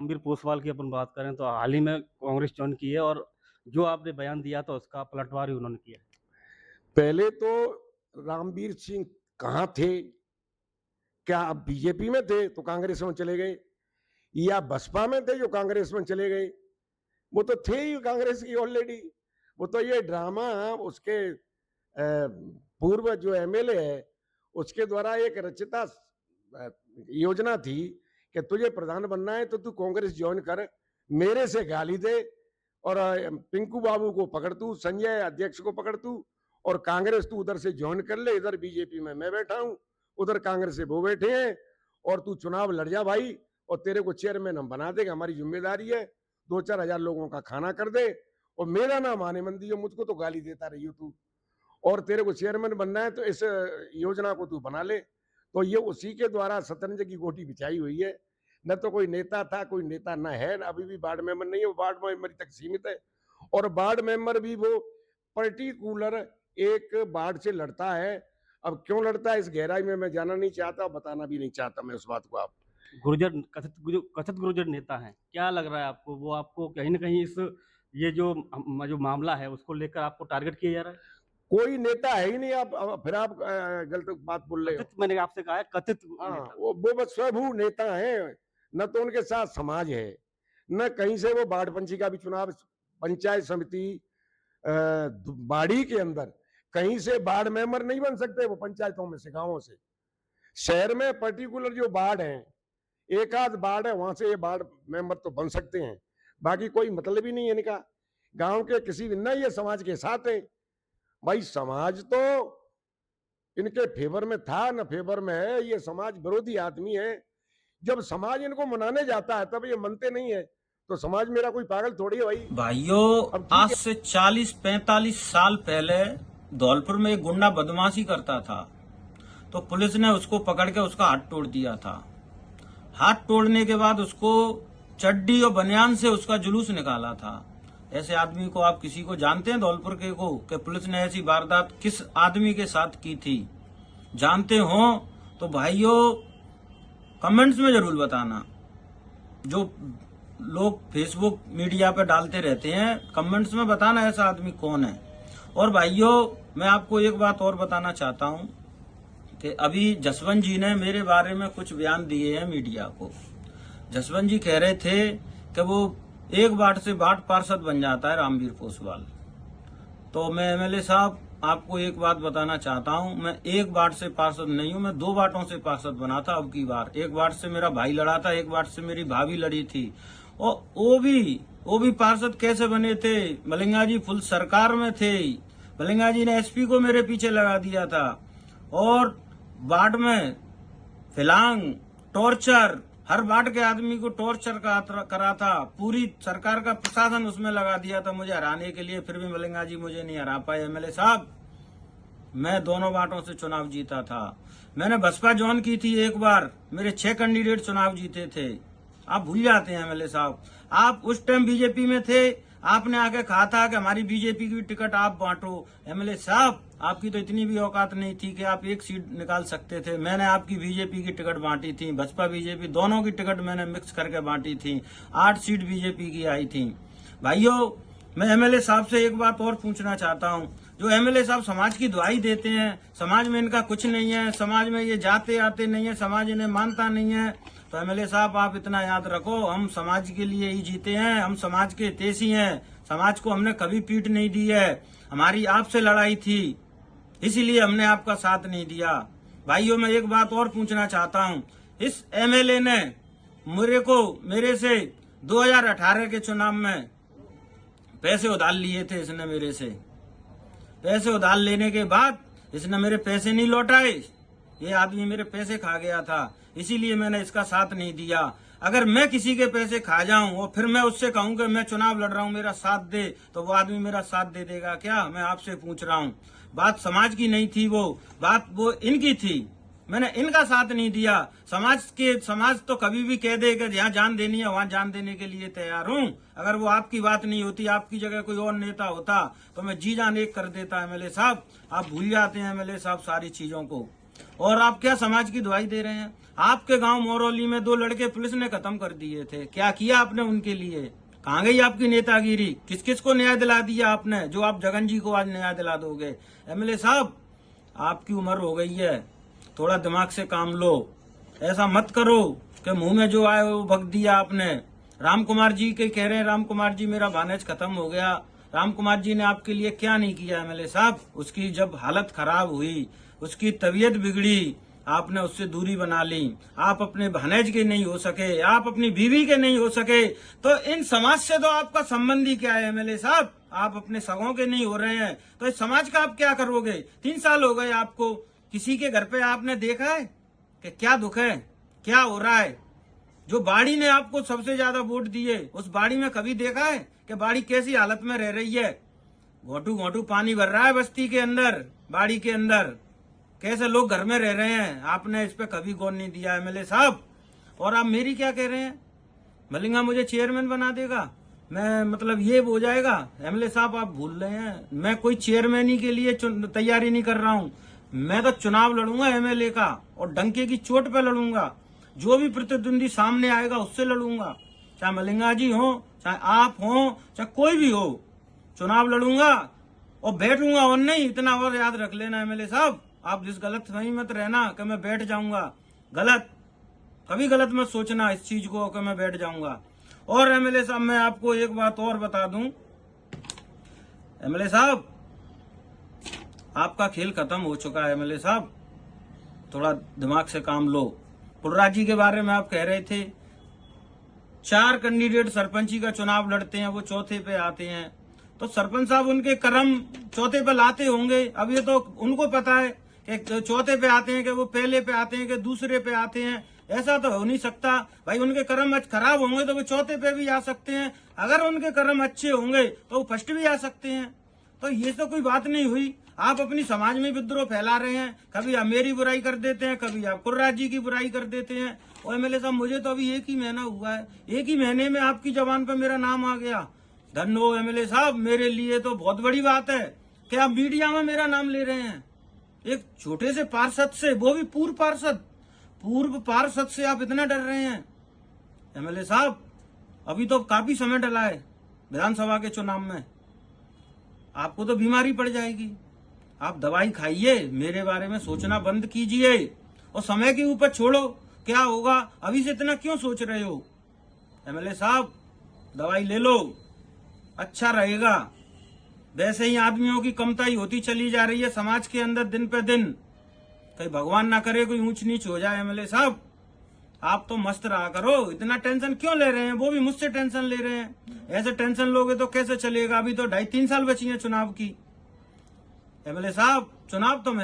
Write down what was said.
रणबीर पोसवाल की अपन बात करें तो हाल ही में कांग्रेस ज्वाइन की है और जो आपने बयान दिया था उसका पलटवार ही उन्होंने किया है। पहले तो रामवीर सिंह कहाँ थे? क्या अब बीजेपी में थे तो कांग्रेस में चले गए, या बसपा में थे जो कांग्रेस में चले गए? वो तो थे ही कांग्रेस की ऑलरेडी। वो तो ये ड्रामा उसके पूर्व जो एमएलए है उसके द्वारा एक रचिता योजना थी कि तुझे प्रधान बनना है तो तू कांग्रेस ज्वाइन कर, मेरे से गाली दे और पिंकू बाबू को पकड़ तू, संजय अध्यक्ष को पकड़ तू, और कांग्रेस तू उधर से ज्वाइन कर ले। इधर बीजेपी में मैं बैठा हूं, उधर कांग्रेस से वो बैठे हैं, और तू चुनाव लड़ जा भाई, और तेरे को चेयरमैन हम बना देगा, हमारी जिम्मेदारी है, 2-4 हजार लोगों का खाना कर दे, और मेरा नाम आने मन दियो, मुझको तो गाली देता रही हो तू, और तेरे को चेयरमैन बनना है तो इस योजना को तू बना ले। तो ये उसी के द्वारा शतरंज की गोटी बिछाई हुई है। न तो कोई नेता था, कोई नेता न है, अभी भी वार्ड मेंबर नहीं है, वो वार्ड मेंबर तक सीमित है, और वार्ड मेंबर भी वो पर्टिकुलर एक वार्ड से लड़ता है। अब क्यों लड़ता है इस गहराई में मैं जाना नहीं चाहता, बताना भी नहीं चाहता मैं उस बात को। आप कथित गुर्जर नेता हैं, क्या लग रहा है आपको? वो आपको कहीं ना कहीं इस ये जो मामला है उसको लेकर आपको टारगेट किया जा रहा है? कोई नेता है ही नहीं। आप फिर आप गलत बात बोल रहे हो। कथित, मैंने आपसे कहा है कथित हाँ, नेता। वो बस स्वभू नेता है, न तो उनके साथ समाज है, न कहीं से वो बाढ़ पंची का भी चुनाव पंचायत समिति बाड़ी के अंदर कहीं से बाढ़ मेंबर नहीं बन सकते। वो पंचायतों में से, गांवों से, शहर में पर्टिकुलर जो बाढ़ है, एक आध बाढ़ है, वहां से ये बाढ़ मेंबर तो बन सकते हैं, बाकी कोई मतलब ही नहीं है इनका। गांव के किसी भी न ये समाज के साथ है। भाई समाज तो इनके फेवर में था न फेवर में है, ये समाज विरोधी आदमी है। जब समाज इनको मनाने जाता है तब ये मनते नहीं है, तो समाज मेरा कोई पागल थोड़ी है भाई। भाइयों, अब ठीक आज है। से 40-45 साल पहले धौलपुर में एक गुंडा बदमाशी करता था, तो पुलिस ने उसको पकड़ के उसका हाथ तोड़ दिया था। हाथ तोड़ने के बाद उसको चड्डी और बनियान से उसका जुलूस निकाला था। ऐसे आदमी को आप किसी को जानते हैं धौलपुर के को, कि पुलिस ने ऐसी वारदात किस आदमी के साथ की थी? जानते हो तो भाइयों कमेंट्स में जरूर बताना। जो लोग फेसबुक मीडिया पे डालते रहते हैं, कमेंट्स में बताना ऐसा आदमी कौन है। और भाइयों, मैं आपको एक बात और बताना चाहता हूं कि अभी जसवंत जी ने मेरे बारे में कुछ बयान दिए हैं मीडिया को। जसवंत जी कह रहे थे कि वो एक वार्ड से वार्ड पार्षद बन जाता है रामवीर पोसवाल। तो मैं एमएलए साहब आपको एक बात बताना चाहता हूं, मैं एक वार्ड से पार्षद नहीं हूं, मैं 2 वार्डों से पार्षद बना था। अब की बार एक वार्ड से मेरा भाई लड़ा था, एक वार्ड से मेरी भाभी लड़ी थी। और वो भी पार्षद कैसे बने थे? मलिंगा जी फुल सरकार में थे, मलिंगा जी ने एसपी को मेरे पीछे लगा दिया था, और वार्ड में फिलांग, टॉर्चर, हर वार्ड के आदमी को टॉर्चर करा था। पूरी सरकार का प्रशासन उसमें लगा दिया था मुझे हराने के लिए, फिर भी मलिंगा जी मुझे नहीं हरा पाए। एमएलए साहब, मैं दोनों वार्डों से चुनाव जीता था। मैंने बसपा ज्वाइन की थी एक बार, मेरे 6 कैंडिडेट चुनाव जीते थे। आप भूल जाते हैं एमएलए साहब, आप उस टाइम बीजेपी में थे, आपने आके कहा था कि हमारी बीजेपी की टिकट आप बांटो। एमएलए साहब, आपकी तो इतनी भी औकात नहीं थी कि आप एक सीट निकाल सकते थे। मैंने आपकी बीजेपी की टिकट बांटी थी, बसपा बीजेपी दोनों की टिकट मैंने मिक्स करके बांटी थी। 8 सीट बीजेपी की आई थी। भाइयों, मैं एमएलए साहब से एक बात और पूछना चाहता हूं। जो एमएलए साहब समाज की दुआई देते हैं, समाज में इनका कुछ नहीं है, समाज में ये जाते आते नहीं है, समाज इन्हें मानता नहीं है, तो एमएलए साहब आप इतना याद रखो, हम समाज के लिए ही जीते हैं, हम समाज के हितैषी हैं। समाज को हमने कभी पीठ नहीं दी है, हमारी आपसे लड़ाई थी, इसीलिए हमने आपका साथ नहीं दिया। भाइयों, मैं एक बात और पूछना चाहता हूं, इस एमएलए ने मेरे से 2018 के चुनाव में पैसे उधार लिए थे। इसने मेरे से पैसे उधार लेने के बाद इसने मेरे पैसे नहीं लौटाए। ये आदमी मेरे पैसे खा गया था, इसीलिए मैंने इसका साथ नहीं दिया। अगर मैं किसी के पैसे खा जाऊं और फिर मैं उससे कहूं कि मैं चुनाव लड़ रहा हूं, मेरा साथ दे, तो वो आदमी मेरा साथ दे देगा क्या? मैं आपसे पूछ रहा हूं। बात समाज की नहीं थी, बात वो इनकी थी। मैंने इनका साथ नहीं दिया। समाज तो कभी भी कह दे कि जहाँ जान देनी है वहां जान देने के लिए तैयार हूं। अगर वो आपकी बात नहीं होती, आपकी जगह कोई और नेता होता, तो मैं जी जान एक कर देता। एमएलए साहब, आप भूल जाते हैं एमएलए साहब सारी चीजों को। और आप क्या समाज की दुहाई दे रहे हैं? आपके गांव मोरौली में 2 लड़के पुलिस ने खत्म कर दिए थे, क्या किया आपने उनके लिए? कहाँ गई आपकी नेतागिरी? किस किस को न्याय दिला दिया आपने, जो आप जगन जी को आज न्याय दिला दोगे? एमएलए साहब, आपकी उम्र हो गई है, थोड़ा दिमाग से काम लो। ऐसा मत करो कि मुंह में जो आए वो बक दिया आपने। राम कुमार जी के कह रहे हैं, राम कुमार जी मेरा भानेज खत्म हो गया। राम कुमार जी ने आपके लिए क्या नहीं किया एमएलए साहब? उसकी जब हालत खराब हुई, उसकी तबीयत बिगड़ी, आपने उससे दूरी बना ली। आप अपने भानेज के नहीं हो सके, आप अपनी बीवी के नहीं हो सके, तो इन समाज से तो आपका संबंध ही क्या है एमएलए साहब? आप अपने सगों के नहीं हो रहे हैं तो इस समाज का आप क्या करोगे? 3 साल हो गए आपको, किसी के घर पे आपने देखा है कि क्या दुख है, क्या हो रहा है? जो बाड़ी ने आपको सबसे ज्यादा वोट दिए, उस बाड़ी में कभी देखा है कि बाड़ी कैसी हालत में रह रही है? घोटू घोटू पानी भर रहा है बस्ती के अंदर, बाड़ी के अंदर, कैसे लोग घर में रह रहे हैं, आपने इस पे कभी गौर नहीं दिया एमएलए साहब। और आप मेरी क्या कह रहे हैं? मलिंगा मुझे चेयरमैन बना देगा, मैं मतलब ये हो जाएगा? एमएलए साहब आप भूल रहे हैं, मैं कोई चेयरमैनी के लिए तैयारी नहीं कर रहा हूं। मैं तो चुनाव लड़ूंगा एमएलए का, और डंके की चोट पे लड़ूंगा। जो भी प्रतिद्वंदी सामने आएगा उससे लड़ूंगा, चाहे मलिंगा जी हो, चाहे आप हो, चाहे कोई भी हो, चुनाव लड़ूंगा और बैठूंगा। और नहीं, इतना और याद रख लेना एमएलए साहब, आप जिस गलत फहमी मत रहना कि मैं बैठ जाऊंगा। गलत, कभी गलत मत सोचना इस चीज को कि मैं बैठ जाऊंगा। और एमएलए साहब, मैं आपको एक बात और बता दूं, एमएलए साहब आपका खेल खत्म हो चुका है। एमएलए साहब थोड़ा दिमाग से काम लो। पुर्राज जी के बारे में आप कह रहे थे, 4 कैंडिडेट सरपंची का चुनाव लड़ते हैं, वो चौथे पे आते हैं, तो सरपंच साहब उनके कर्म चौथे पे लाते होंगे। अब ये तो उनको पता है कि चौथे पे आते हैं, कि वो पहले पे आते हैं, कि दूसरे पे आते हैं। ऐसा तो हो नहीं सकता भाई, उनके कर्म खराब होंगे तो वो चौथे पे भी आ सकते हैं, अगर उनके कर्म अच्छे होंगे तो वो फर्स्ट भी आ सकते हैं। तो ये तो कोई बात नहीं हुई। आप अपनी समाज में विद्रोह फैला रहे हैं, कभी आप मेरी बुराई कर देते हैं, कभी आप पुर्राज जी की बुराई कर देते हैं। और एमएलए साहब, मुझे तो अभी 1 ही महीना हुआ है, 1 ही महीने में आपकी जबान पर मेरा नाम आ गया। धन्य हो एमएलए साहब, मेरे लिए तो बहुत बड़ी बात है कि आप मीडिया में मेरा नाम ले रहे हैं। एक छोटे से पार्षद से, वो भी पूर्व पार्षद से आप इतना डर रहे हैं एमएलए साहब? अभी तो काफी समय डला है विधानसभा के चुनाव में, आपको तो बीमारी पड़ जाएगी। आप दवाई खाइए, मेरे बारे में सोचना बंद कीजिए और समय के ऊपर छोड़ो, क्या होगा अभी से इतना क्यों सोच रहे हो? एमएलए साहब दवाई ले लो, अच्छा रहेगा। वैसे ही आदमियों की कमताई होती चली जा रही है समाज के अंदर दिन पे दिन, कहीं भगवान ना करे कोई ऊंच नीच हो जाए। एमएलए साहब आप तो मस्त रहा करो, इतना टेंशन क्यों ले रहे हैं? वो भी मुझसे टेंशन ले रहे हैं, ऐसे टेंशन लोगे तो कैसे चलेगा? अभी तो 2.5-3 साल बची हैं चुनाव की। एमएलए साहब चुनाव तो मैं